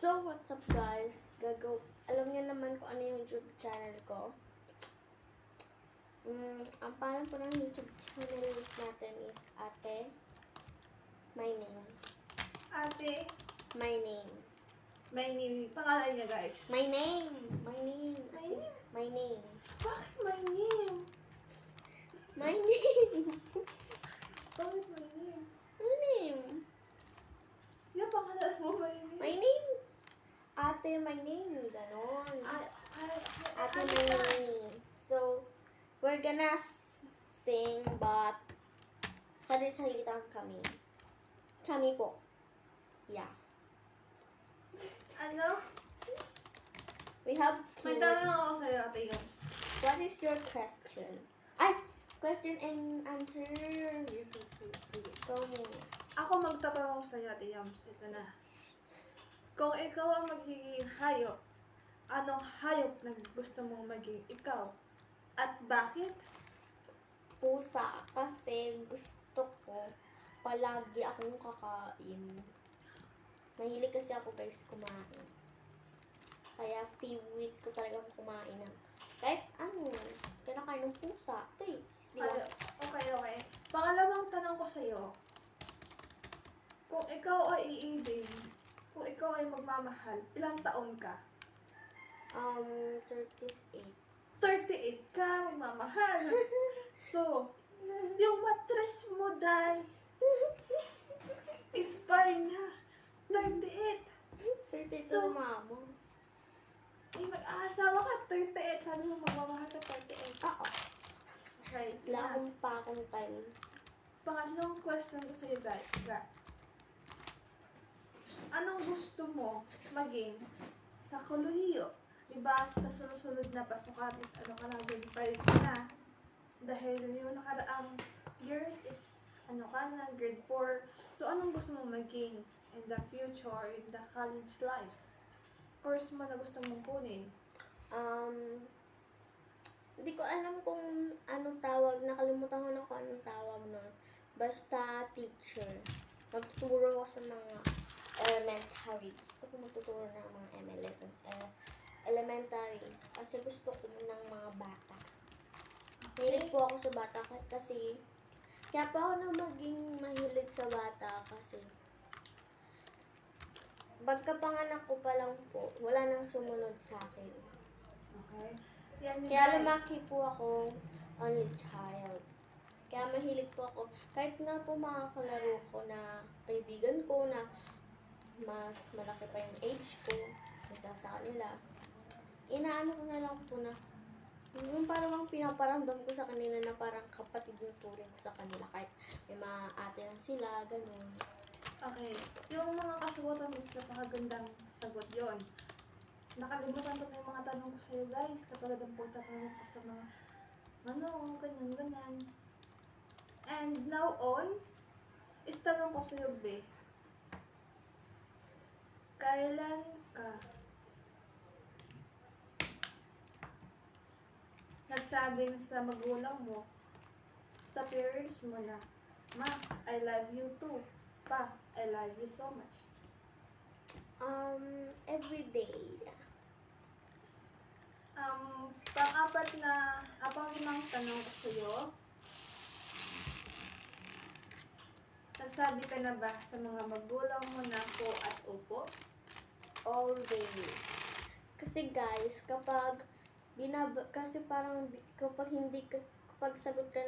So, what's up guys? Alam niyo naman kung ano yung YouTube channel ko. Ang pangalan po ng YouTube channel natin is Ate My Name. Ate, My Name. my name. Pangalan niya, guys. My Name. My Name. My As in, name? My Name. Bakit my name? My Name. Bakit my name? My Name. Yung pangalan mo, my name? My Name. Ate My Name. Ganon. Ate My Name. So, we're gonna sing but sarili-salitan kami. Kami po. Yeah. Ano? We have May Q. tanong ako sa'yo, Ate Yams. What is your question? Ay! Question and answer. Sige. Go muna. Ako magtatanong sa'yo, Ate Yams. Ito na. Kung ikaw ang magiging hayop, anong hayop na gusto mong maging ikaw? At bakit? Pusa. Kasi gusto ko palagi akong kakain. Mahilig kasi ako guys kumain. Kaya favorite ko talagang kumain ng kahit ano, kinakain ng pusa, treats, di ba? Okay. Pangalawang tanong ko sa'yo. Kung ikaw ay iibig, kung ikaw ay magmamahal, ilang taon ka? 38. 38 ka, magmamahal. So, yung mattress mo, Day, expire na. 38. 38 So, na mama. Ay, mag-aasawa ka, 38. Sabi mo, magmamahal ka, 38. Oo. Okay. Wala na. akong pa akong time. Pangatlong question ko sa'yo, Day. Anong gusto mo maging sa kolehiyo? Diba sa sunod-sunod na pasukan is ano ka na, grade 5 ka na. Dahil yung nakaraang years is ano ka na, grade 4. So, anong gusto mo maging in the future, in the college life? Course mo na gusto mong kunin? Hindi ko alam kung anong tawag. Nakalimutan ko na kung anong tawag nun. Basta teacher. Magtuturo ako sa mga elementary. Gusto ko magtuturo ng mga elementary. Kasi gusto ko ng mga bata. Mahilig po ako sa bata kasi kaya pa ako na maging mahilig sa bata kasi pagkapanganak ko pa lang po, wala nang sumunod sa akin. Okay. Yan, Kaya guys. lumaki po ako only child. Kaya mahilig po ako. Kahit nga po mga kalaro ko na kaibigan ko na mas malaki pa yung age ko, isa sa kanila, inaano ko na lang po na yung parang pinaparamdam ko sa kanila na parang kapatid yung turing ko sa kanila. Kahit may mga ate lang sila, ganun. Okay. Yung mga kasagutan is napakagandang sagot yon. Nakalimutan ko na yung mga tanong ko sa'yo, guys. Katulad ng pagtatanong ko sa mga ganyan. And now on, is tanong ko sa'yo, Be. Kailan ka nagsabi sa magulang mo, sa parents mo na, Ma, I love you too. Pa, I love you so much. Every day. Pang-apat na, pang-limang tanong ko sa'yo. Nagsabi ka na ba sa mga magulang mo na po at opo? Always. Kasi guys, kapag kasi parang kapag hindi kapag sagot ka